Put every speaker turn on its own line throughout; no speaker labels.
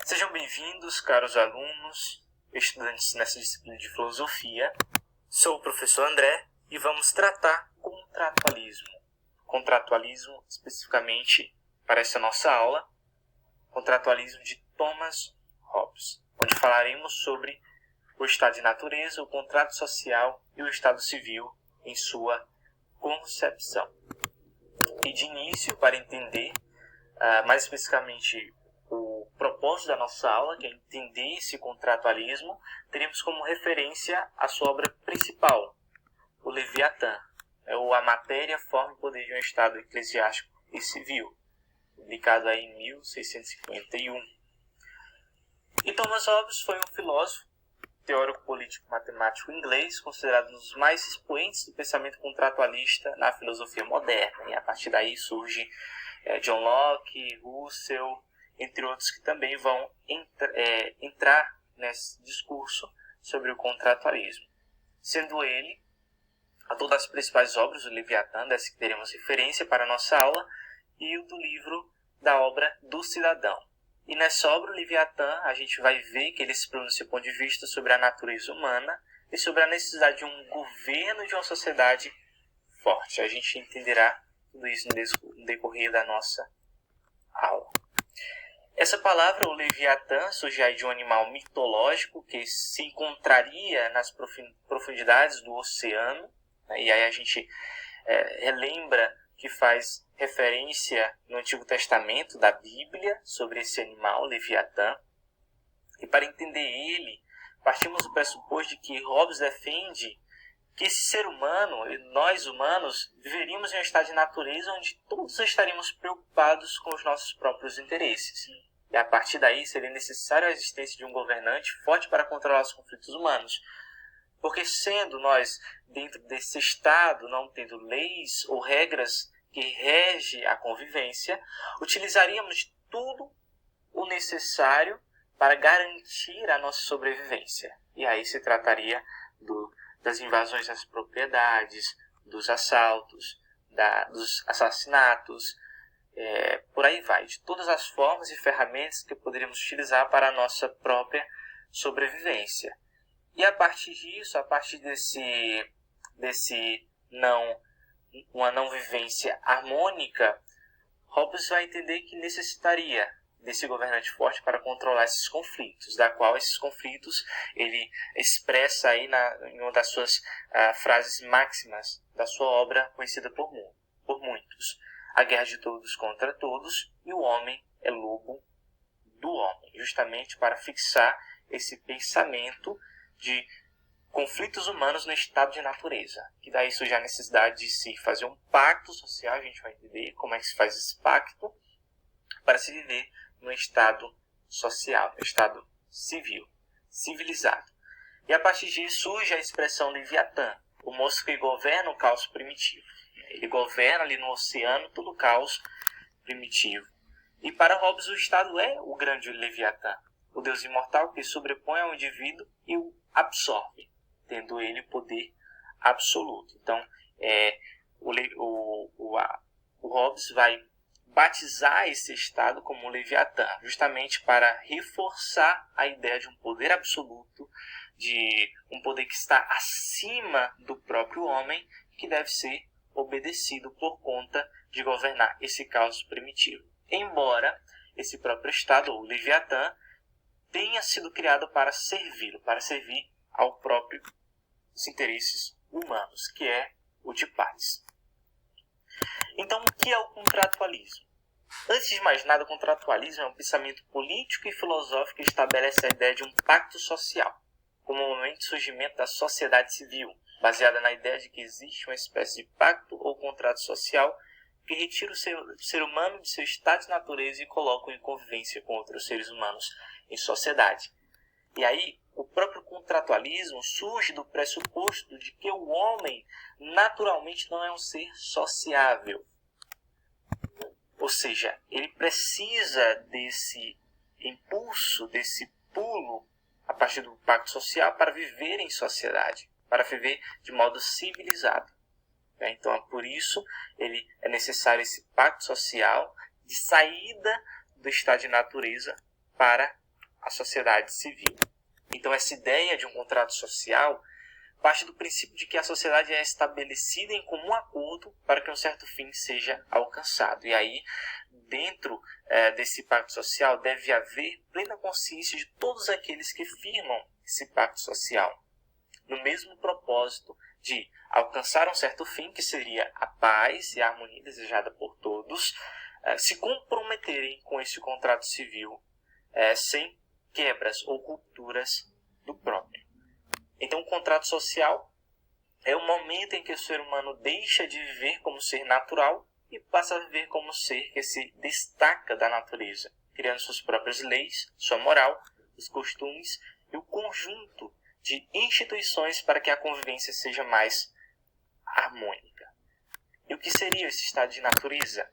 Sejam bem-vindos, caros alunos, estudantes nessa disciplina de filosofia. Sou o professor André e vamos tratar contratualismo. Contratualismo, especificamente, para essa nossa aula, contratualismo de Thomas Hobbes, onde falaremos sobre o estado de natureza, o contrato social e o estado civil em sua concepção. E de início, para entender mais especificamente o propósito da nossa aula, que é entender esse contratualismo, teremos como referência a sua obra principal, o Leviatã, A Matéria, Forma e Poder de um Estado Eclesiástico e Civil, publicado aí em 1651. E Thomas Hobbes foi um filósofo, teórico político matemático inglês, considerado um dos mais expoentes do pensamento contratualista na filosofia moderna. E a partir daí surge John Locke, Russell, entre outros que também vão entrar nesse discurso sobre o contratualismo. Sendo ele, a todas as principais obras do Leviatã, dessa que teremos referência para a nossa aula, e o do livro da obra do Cidadão. E nessa obra, o Leviatã, a gente vai ver que ele se pronuncia do ponto de vista sobre a natureza humana e sobre a necessidade de um governo de uma sociedade forte. A gente entenderá tudo isso no decorrer da nossa aula. Essa palavra, o Leviatã, surge aí de um animal mitológico que se encontraria nas profundidades do oceano. E aí a gente relembra que faz referência no Antigo Testamento da Bíblia sobre esse animal, Leviatã. E para entender ele, partimos do pressuposto de que Hobbes defende que esse ser humano, nós humanos, viveríamos em um estado de natureza onde todos estaríamos preocupados com os nossos próprios interesses. E a partir daí seria necessária a existência de um governante forte para controlar os conflitos humanos. Porque sendo nós dentro desse estado, não tendo leis ou regras que regem a convivência, utilizaríamos de tudo o necessário para garantir a nossa sobrevivência. E aí se trataria das invasões das propriedades, dos assaltos, dos assassinatos, por aí vai, de todas as formas e ferramentas que poderíamos utilizar para a nossa própria sobrevivência. E a partir disso, a partir uma não vivência harmônica, Hobbes vai entender que necessitaria desse governante forte para controlar esses conflitos, da qual esses conflitos ele expressa aí em uma das suas frases máximas da sua obra conhecida por muitos. A guerra de todos contra todos e o homem é lobo do homem, justamente para fixar esse pensamento de conflitos humanos no estado de natureza. Que daí surge a necessidade de se fazer um pacto social, a gente vai entender como é que se faz esse pacto, para se viver no estado social, no estado civil, civilizado. E a partir disso surge a expressão Leviatã, o monstro que governa o caos primitivo. Ele governa ali no oceano todo o caos primitivo. E para Hobbes o estado é o grande Leviatã, o Deus imortal que sobrepõe ao indivíduo e o absorve, tendo ele o poder absoluto. Então, o Hobbes vai batizar esse estado como Leviatã, justamente para reforçar a ideia de um poder absoluto, de um poder que está acima do próprio homem, que deve ser obedecido por conta de governar esse caos primitivo. Embora esse próprio estado, o Leviatã, tenha sido criado para servi-lo, para servir ao próprio interesses humanos, que é o de paz. Então, o que é o contratualismo? Antes de mais nada, o contratualismo é um pensamento político e filosófico que estabelece a ideia de um pacto social, como o momento de surgimento da sociedade civil, baseada na ideia de que existe uma espécie de pacto ou contrato social que retira o ser humano de seu estado de natureza e coloca-o em convivência com outros seres humanos em sociedade. E aí, o próprio contratualismo surge do pressuposto de que o homem naturalmente não é um ser sociável. Ou seja, ele precisa desse impulso, desse pulo a partir do pacto social para viver em sociedade, para viver de modo civilizado. Então, por isso, é necessário esse pacto social de saída do estado de natureza para a sociedade civil. Então, essa ideia de um contrato social parte do princípio de que a sociedade é estabelecida em comum acordo para que um certo fim seja alcançado. E aí, dentro desse pacto social, deve haver plena consciência de todos aqueles que firmam esse pacto social, no mesmo propósito de alcançar um certo fim, que seria a paz e a harmonia desejada por todos, se comprometerem com esse contrato civil sem quebras ou rupturas do próprio. Então, o contrato social é o momento em que o ser humano deixa de viver como ser natural e passa a viver como ser que se destaca da natureza, criando suas próprias leis, sua moral, os costumes e o conjunto de instituições para que a convivência seja mais harmônica. E o que seria esse estado de natureza?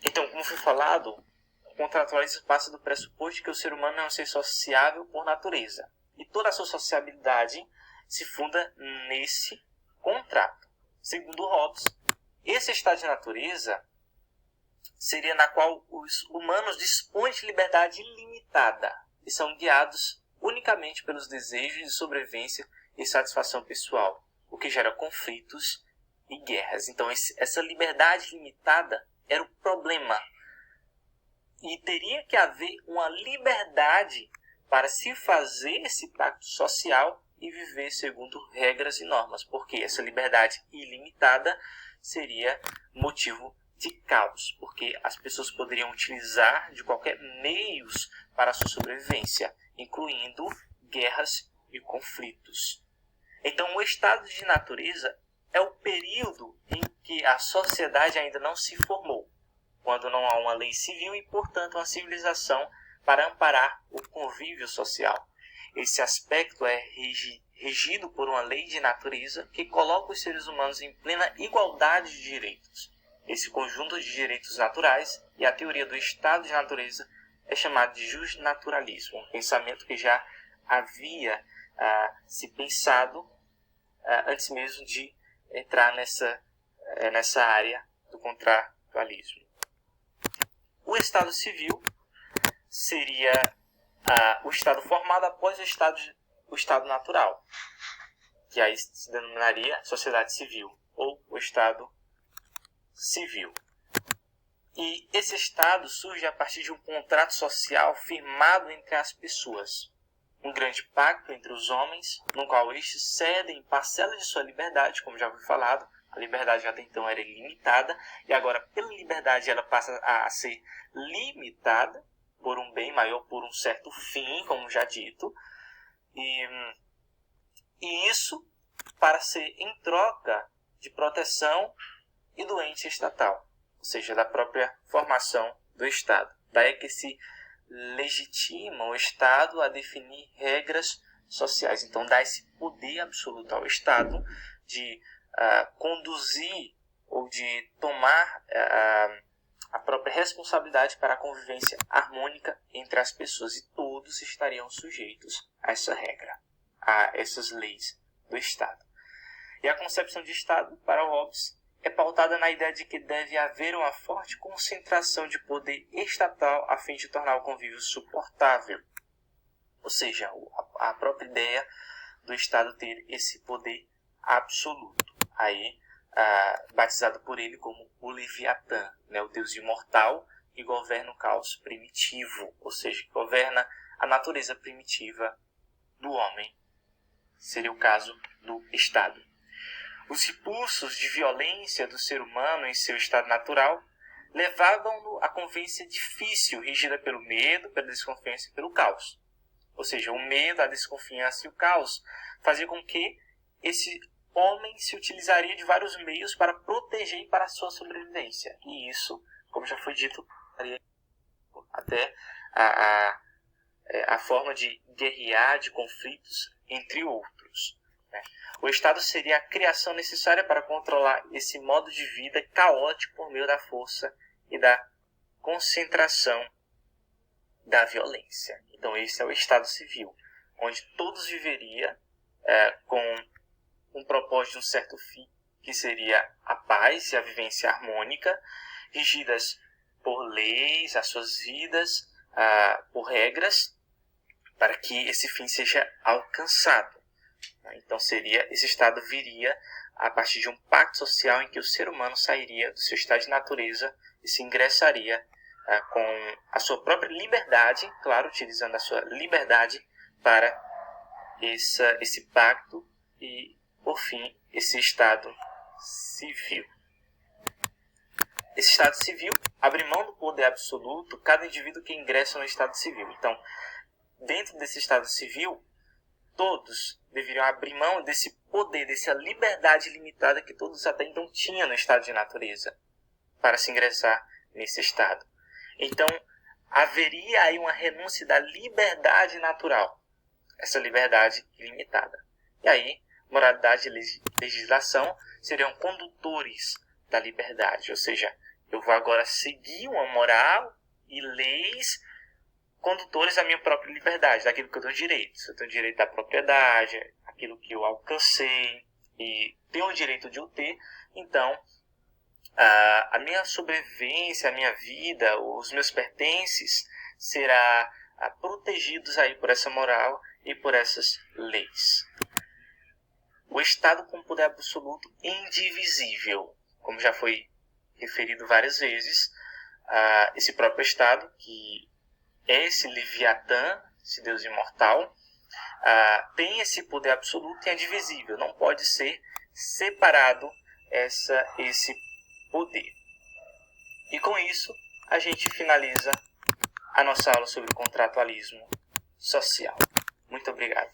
Então, como foi falado, o contratualismo passa do pressuposto de que o ser humano é um ser sociável por natureza. E toda a sua sociabilidade se funda nesse contrato. Segundo Hobbes, esse estado de natureza seria na qual os humanos dispõem de liberdade ilimitada e são guiados unicamente pelos desejos de sobrevivência e satisfação pessoal, o que gera conflitos e guerras. Então, essa liberdade limitada era o problema. E teria que haver uma liberdade para se fazer esse pacto social e viver segundo regras e normas, porque essa liberdade ilimitada seria motivo de caos, porque as pessoas poderiam utilizar de qualquer meios para a sua sobrevivência, incluindo guerras e conflitos. Então, o estado de natureza é o período em que a sociedade ainda não se formou, quando não há uma lei civil e, portanto, uma civilização para amparar o convívio social. Esse aspecto é regido por uma lei de natureza que coloca os seres humanos em plena igualdade de direitos. Esse conjunto de direitos naturais e a teoria do estado de natureza é chamado de justnaturalismo, um pensamento que já havia se pensado antes mesmo de entrar nessa área do contratualismo. O estado civil seria o estado formado após o estado natural, que aí se denominaria sociedade civil, ou o estado civil. E esse estado surge a partir de um contrato social firmado entre as pessoas, um grande pacto entre os homens, no qual estes cedem parcelas de sua liberdade, como já foi falado. A liberdade até então era ilimitada, e agora, pela liberdade, ela passa a ser limitada por um bem maior, por um certo fim, como já dito, e isso para ser em troca de proteção e do ente estatal, ou seja, da própria formação do Estado. Daí é que se legitima o Estado a definir regras sociais. Então, dá esse poder absoluto ao Estado de conduzir ou de tomar a própria responsabilidade para a convivência harmônica entre as pessoas, e todos estariam sujeitos a essa regra, a essas leis do Estado. E a concepção de Estado, para Hobbes, é pautada na ideia de que deve haver uma forte concentração de poder estatal a fim de tornar o convívio suportável. Ou seja, a própria ideia do Estado ter esse poder absoluto. Aí, batizado por ele como o Leviatã, né, o deus imortal que governa o caos primitivo, ou seja, que governa a natureza primitiva do homem. Seria o caso do Estado. Os impulsos de violência do ser humano em seu estado natural levavam-no à convivência difícil, regida pelo medo, pela desconfiança e pelo caos. Ou seja, o medo, a desconfiança e o caos faziam com que esse homem se utilizaria de vários meios para proteger e para a sua sobrevivência. E isso, como já foi dito, até a forma de guerrear, de conflitos, entre outros. O Estado seria a criação necessária para controlar esse modo de vida caótico por meio da força e da concentração da violência. Então, esse é o Estado civil, onde todos viveriam com um propósito de um certo fim, que seria a paz e a vivência harmônica, regidas por leis, as suas vidas, por regras para que esse fim seja alcançado. Então esse Estado viria a partir de um pacto social em que o ser humano sairia do seu estado de natureza e se ingressaria com a sua própria liberdade, claro, utilizando a sua liberdade para esse pacto e, por fim, esse Estado civil. Esse Estado civil abre mão do poder absoluto cada indivíduo que ingressa no Estado civil. Então, dentro desse Estado civil, todos deveriam abrir mão desse poder, dessa liberdade limitada que todos até então tinham no estado de natureza, para se ingressar nesse estado. Então, haveria aí uma renúncia da liberdade natural, essa liberdade ilimitada. E aí, moralidade e legislação seriam condutores da liberdade, ou seja, eu vou agora seguir uma moral e leis condutores da minha própria liberdade, daquilo que eu tenho direito. Se eu tenho direito da propriedade, aquilo que eu alcancei e tenho o direito de o ter, então a minha sobrevivência, a minha vida, os meus pertences será protegidos aí por essa moral e por essas leis. O Estado com poder absoluto indivisível, como já foi referido várias vezes, esse próprio Estado que esse Leviatã, esse Deus imortal, tem esse poder absoluto e é indivisível. Não pode ser separado esse poder. E com isso, a gente finaliza a nossa aula sobre contratualismo social. Muito obrigado.